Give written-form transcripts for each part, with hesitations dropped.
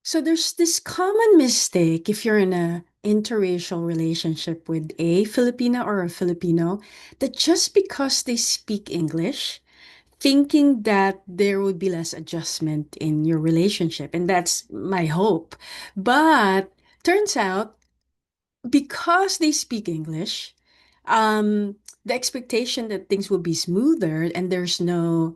So there's this common mistake if you're in a interracial relationship with a Filipina or a Filipino that just because they speak English, thinking that there would be less adjustment in your relationship. And that's my hope. But turns out because they speak English, the expectation that things will be smoother and there's no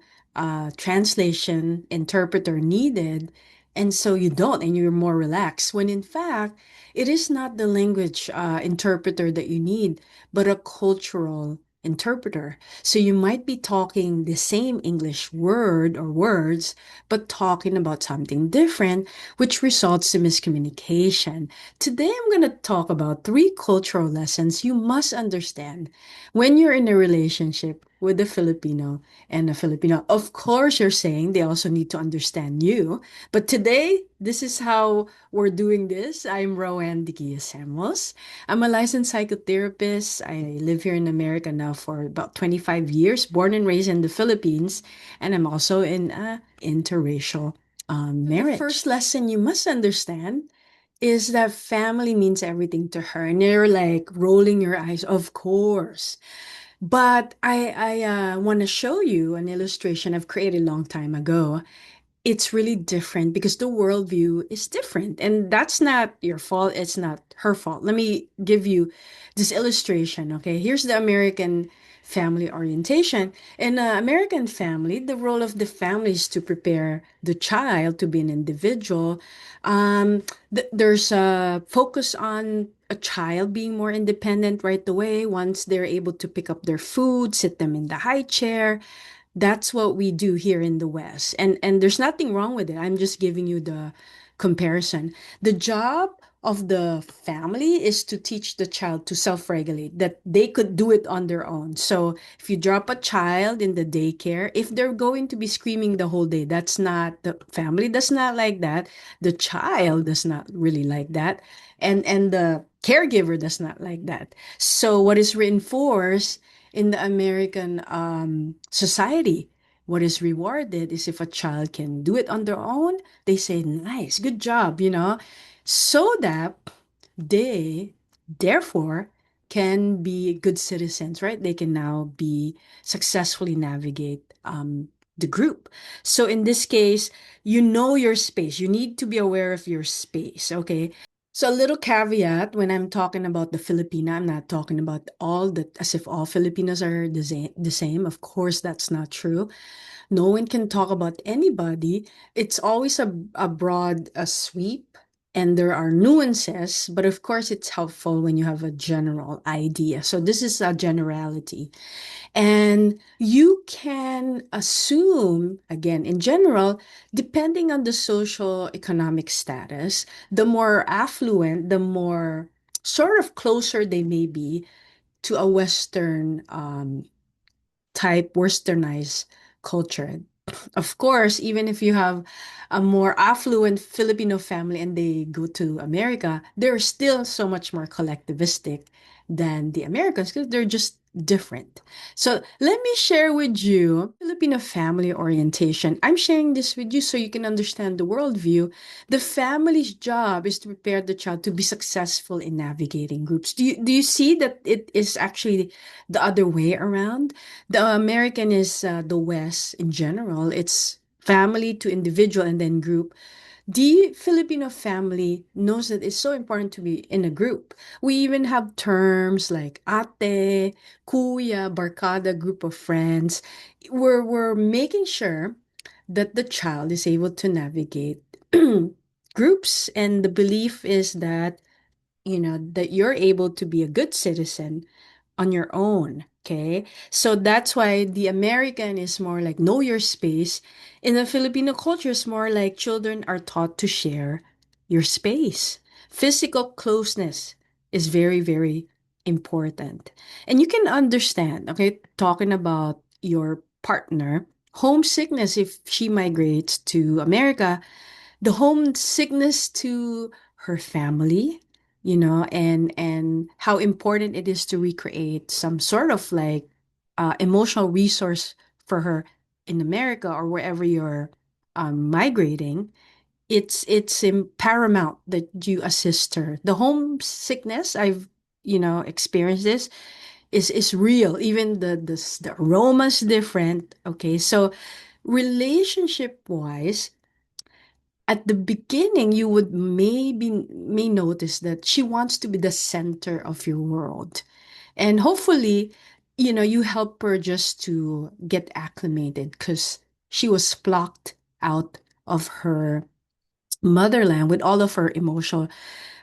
translation interpreter needed, and so you don't, and you're more relaxed. When in fact, it is not the language interpreter that you need, but a cultural interpreter. So you might be talking the same English word or words, but talking about something different, which results in miscommunication. Today, I'm going to talk about three cultural lessons you must understand when you're in a relationship with a Filipino and a Filipino. Of course, you're saying they also need to understand you. But today, this is how we're doing this. I'm Roanne Samuels. I'm a licensed psychotherapist. I live here in America now for about 25 years, born and raised in the Philippines. And I'm also in a interracial marriage. The first lesson you must understand is that family means everything to her. And you're like rolling your eyes, of course. But I want to show you an illustration I've created a long time ago. It's really different because the worldview is different. And that's not your fault. It's not her fault. Let me give you this illustration. Okay. Here's the American family orientation. In an American family, the role of the family is to prepare the child to be an individual. There's a focus on a child being more independent right away once they're able to pick up their food, sit them in the high chair. That's what we do here in the West. And there's nothing wrong with it. I'm just giving you the comparison. The job of the family is to teach the child to self-regulate, that they could do it on their own. So if you drop a child in the daycare, if they're going to be screaming the whole day, that's not, the family does not like that. The child does not really like that. And the caregiver does not like that. So what is reinforced in the American society, what is rewarded is if a child can do it on their own, they say, nice, good job, so that they, therefore, can be good citizens, right? They can now be successfully navigate the group. So in this case, you know your space. You need to be aware of your space, okay? So a little caveat when I'm talking about the Filipina, I'm not talking about all the as if all Filipinos are the same. Of course, that's not true. No one can talk about anybody. It's always a broad a sweep, and there are nuances, but of course it's helpful when you have a general idea. So this is a generality. And you can assume, again, in general, depending on the social economic status, the more affluent, the more sort of closer they may be to a Western type, westernized culture. Of course, even if you have a more affluent Filipino family and they go to America, they're still so much more collectivistic than the Americans because they're just different. So let me share with you Filipino family orientation. I'm sharing this with you so you can understand the worldview. The family's job is to prepare the child to be successful in navigating groups. Do you see that it is actually the other way around? The American is the West in general. It's family to individual and then group. The Filipino family knows that it's so important to be in a group. We even have terms like ate, kuya, barkada, group of friends. We're making sure that the child is able to navigate groups. And the belief is that, that you're able to be a good citizen on your own. Okay. So that's why the American is more like know your space. In the Filipino culture, it's more like children are taught to share your space. Physical closeness is very, very important. And you can understand, okay, talking about your partner, homesickness if she migrates to America, the homesickness to her family, and how important it is to recreate some sort of like emotional resource for her in America or wherever you're migrating. it's paramount that you assist her. The homesickness, I've, experienced this, is real. Even the aroma's different. Okay, so relationship wise, at the beginning, you would may notice that she wants to be the center of your world. And hopefully, you help her just to get acclimated because she was plucked out of her motherland with all of her emotional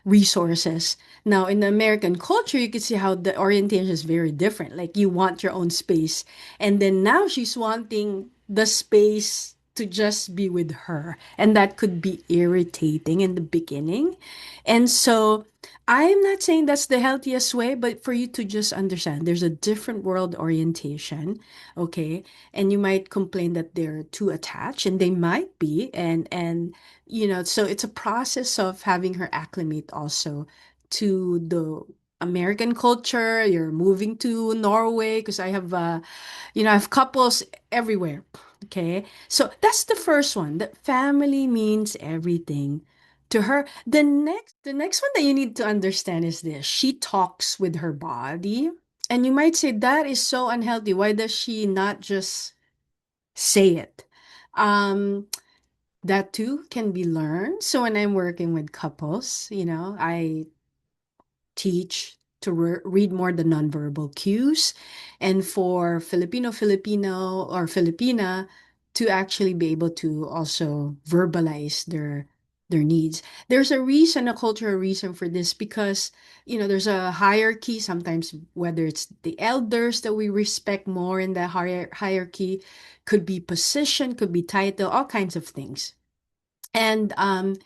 resources. Now, in the American culture, you can see how the orientation is very different. Like you want your own space. And then now she's wanting the space to just be with her. And that could be irritating in the beginning. And so I'm not saying that's the healthiest way, but for you to just understand there's a different world orientation. Okay. And you might complain that they're too attached, and they might be. And so it's a process of having her acclimate also to the American culture. You're moving to Norway because I have couples everywhere. Okay. So that's the first one. That family means everything to her. The next one that you need to understand is this. She talks with her body. And you might say that is so unhealthy. Why does she not just say it? Um, that too can be learned. So when I'm working with couples, I teach to read more the nonverbal cues, and for Filipino or Filipina to actually be able to also verbalize their needs. There's a reason, a cultural reason for this, because there's a hierarchy sometimes, whether it's the elders that we respect more in the hierarchy, could be position, could be title, all kinds of things. And I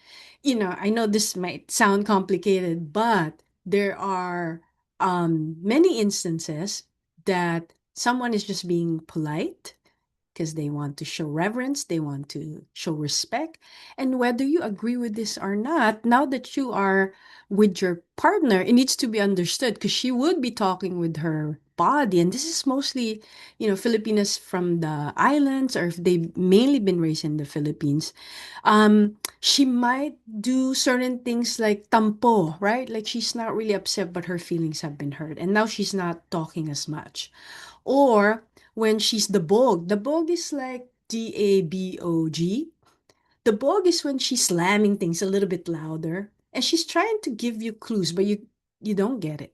know this might sound complicated, but there are many instances that someone is just being polite because they want to show reverence, they want to show respect. And whether you agree with this or not, now that you are with your partner, it needs to be understood because she would be talking with her body. And this is mostly, Filipinas from the islands, or if they've mainly been raised in the Philippines. She might do certain things like tampo, right? Like she's not really upset, but her feelings have been hurt. And now she's not talking as much. Or when she's the bog is like DABOG. The bog is when she's slamming things a little bit louder and she's trying to give you clues, but you don't get it.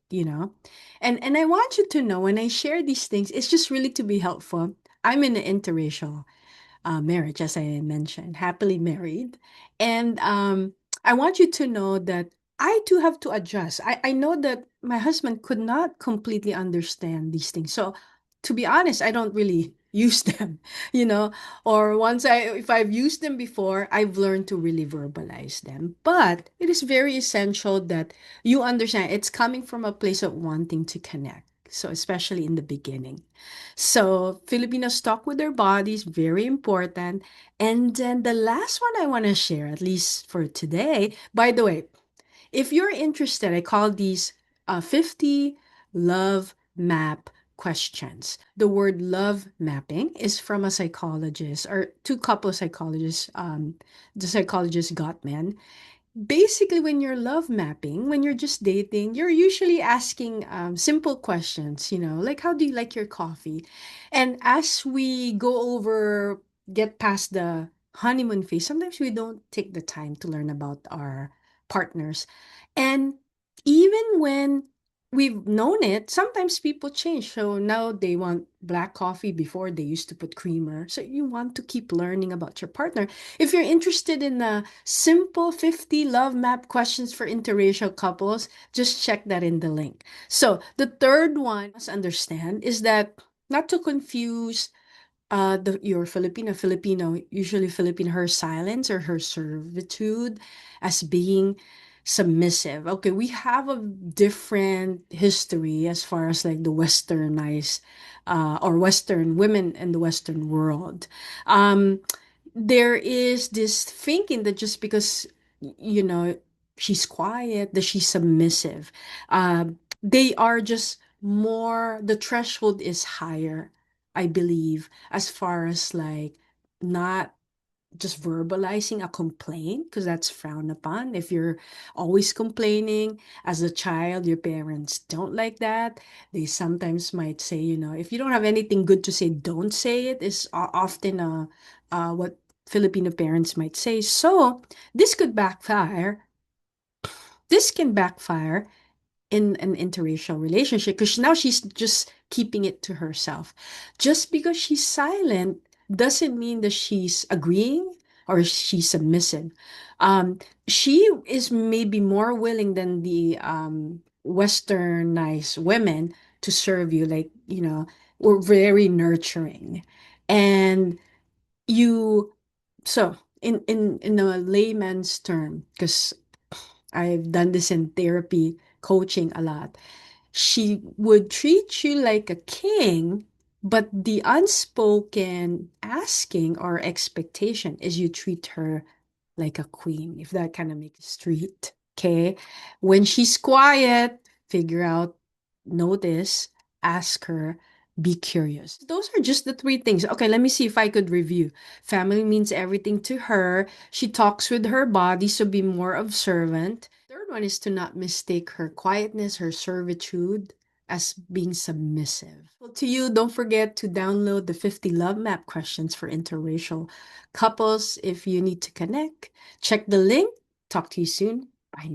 And I want you to know when I share these things, it's just really to be helpful. I'm in an interracial marriage, as I mentioned, happily married. And I want you to know that I too have to adjust. I know that my husband could not completely understand these things. So to be honest, I don't really use them, you know, or if I've used them before, I've learned to really verbalize them. But it is very essential that you understand it's coming from a place of wanting to connect. So especially in the beginning. So Filipinos talk with their bodies, very important. And then the last one I want to share, at least for today, by the way, if you're interested, I call these 50 love map questions. The word love mapping is from a psychologist or two couple psychologists, the psychologist Gottman. Basically, when you're love mapping, when you're just dating, you're usually asking simple questions, like how do you like your coffee? And as we go over, get past the honeymoon phase, sometimes we don't take the time to learn about our partners. And even when we've known it, sometimes people change. So now they want black coffee, before they used to put creamer. So you want to keep learning about your partner. If you're interested in the simple 50 love map questions for interracial couples, just check that in the link. So the third one, must understand, is that not to confuse your Filipino, usually Filipino, her silence or her servitude as being submissive. Okay, we have a different history as far as like the westernized or Western women in the Western world. Um, there is this thinking that just because you know she's quiet, that she's submissive. They are just more, the threshold is higher, I believe, as far as like not just verbalizing a complaint because that's frowned upon. If you're always complaining as a child, your parents don't like that. They sometimes might say, if you don't have anything good to say, don't say it, is often what Filipino parents might say. So this could backfire. This can backfire in an interracial relationship because now she's just keeping it to herself. Just because she's silent doesn't mean that she's agreeing or she's submissive. She is maybe more willing than the westernized women to serve you, like, we're very nurturing. And you, so in a layman's term, because I've done this in therapy coaching a lot. She would treat you like a king, but the unspoken asking or expectation is you treat her like a queen, if that kind of makes street. Okay. When she's quiet, figure out, notice, ask her, be curious. Those are just the three things. Okay, let me see if I could review. Family means everything to her. She talks with her body, so be more observant. Third one is to not mistake her quietness, her servitude, as being submissive. Well, to you, don't forget to download the 50 love map questions for interracial couples if you need to connect. Check the link. Talk to you soon. Bye.